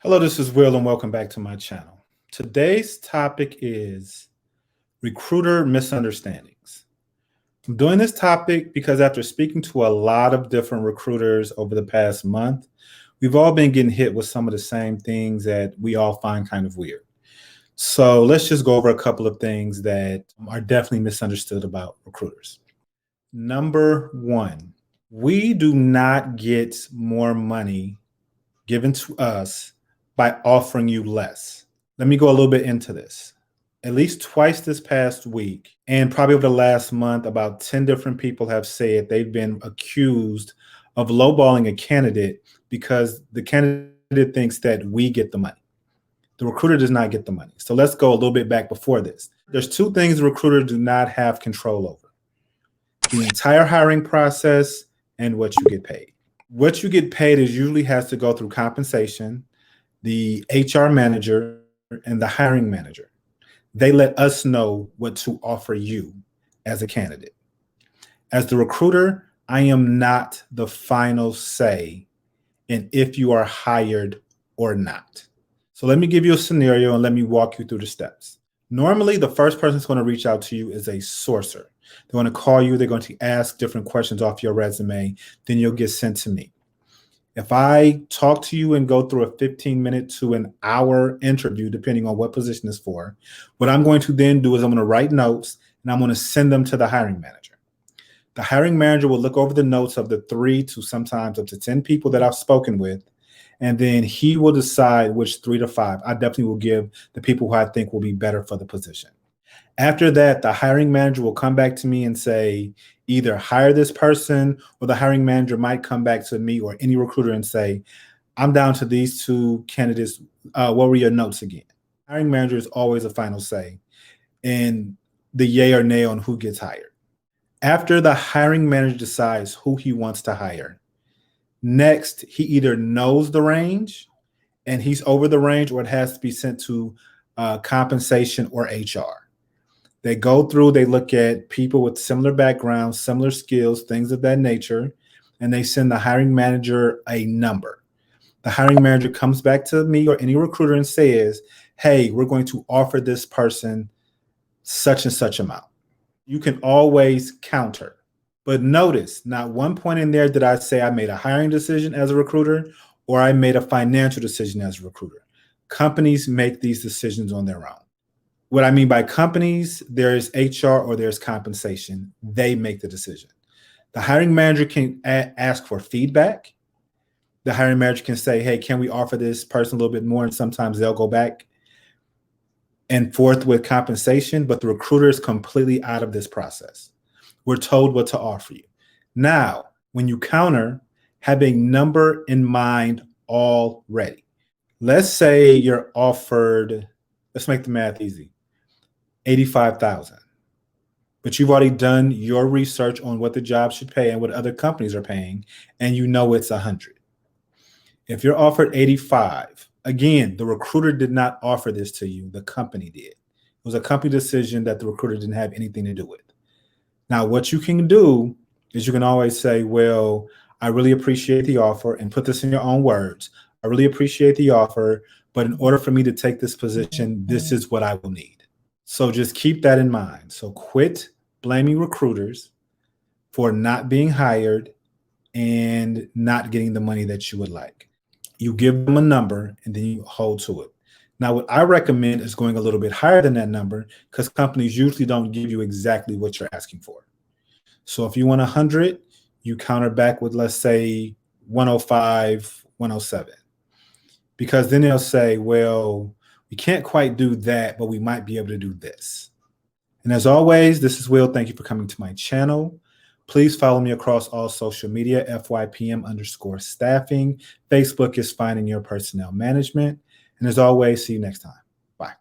Hello, this is Will, and welcome back to my channel. Today's topic is recruiter misunderstandings. I'm doing this topic because after speaking to a lot of different recruiters over the past month, we've all been getting hit with some of the same things that we all find kind of weird. So let's just go over a couple of things that are definitely misunderstood about recruiters. Number one, we do not get more money given to us by offering you less. Let me go a little bit into this. At least twice this past week, and probably over the last month, about 10 different people have said they've been accused of lowballing a candidate because the candidate thinks that we get the money. The recruiter does not get the money. So let's go a little bit back before this. There's two things the recruiter do not have control over: the entire hiring process and what you get paid. What you get paid is usually has to go through compensation, the HR manager, and the hiring manager. They let us know what to offer you as a candidate. As the recruiter, I am not the final say in if you are hired or not. So let me give you a scenario and let me walk you through the steps. Normally, the first person that's going to reach out to you is a sourcer. They're going to call you. They're going to ask different questions off your resume. Then you'll get sent to me. If I talk to you and go through a 15-minute to an hour interview, depending on what position it's for, what I'm going to then do is I'm going to write notes and I'm going to send them to the hiring manager. The hiring manager will look over the notes of the 3 to sometimes up to 10 people that I've spoken with, and then he will decide which 3 to 5 I definitely will give the people who I think will be better for the position. After that, the hiring manager will come back to me and say, either hire this person, or the hiring manager might come back to me or any recruiter and say, I'm down to these 2 candidates. What were your notes again? Hiring manager is always a final say in the yay or nay on who gets hired. After the hiring manager decides who he wants to hire, next, he either knows the range and he's over the range, or it has to be sent to compensation or HR. They go through, they look at people with similar backgrounds, similar skills, things of that nature, and they send the hiring manager a number. The hiring manager comes back to me or any recruiter and says, hey, we're going to offer this person such and such amount. You can always counter. But notice, not one point in there did I say I made a hiring decision as a recruiter or I made a financial decision as a recruiter. Companies make these decisions on their own. What I mean by companies, there's HR or there's compensation. They make the decision. The hiring manager can ask for feedback. The hiring manager can say, hey, can we offer this person a little bit more? And sometimes they'll go back and forth with compensation, but the recruiter is completely out of this process. We're told what to offer you. Now, when you counter, have a number in mind already. Let's say you're offered, let's make the math easy, $85,000. But you've already done your research on what the job should pay and what other companies are paying, and you know it's 100. If you're offered 85, again, the recruiter did not offer this to you, the company did. It was a company decision that the recruiter didn't have anything to do with. Now, what you can do is you can always say, well, I really appreciate the offer, and put this in your own words. I really appreciate the offer, but in order for me to take this position, this is what I will need. So just keep that in mind. So quit blaming recruiters for not being hired and not getting the money that you would like. You give them a number and then you hold to it. Now, what I recommend is going a little bit higher than that number, because companies usually don't give you exactly what you're asking for. So if you want 100, you counter back with, let's say, 105, 107. Because then they'll say, well, we can't quite do that, but we might be able to do this. And as always, this is Will. Thank you for coming to my channel. Please follow me across all social media, FYPM_staffing. Facebook is Finding Your Personnel Management. And as always, see you next time. Bye.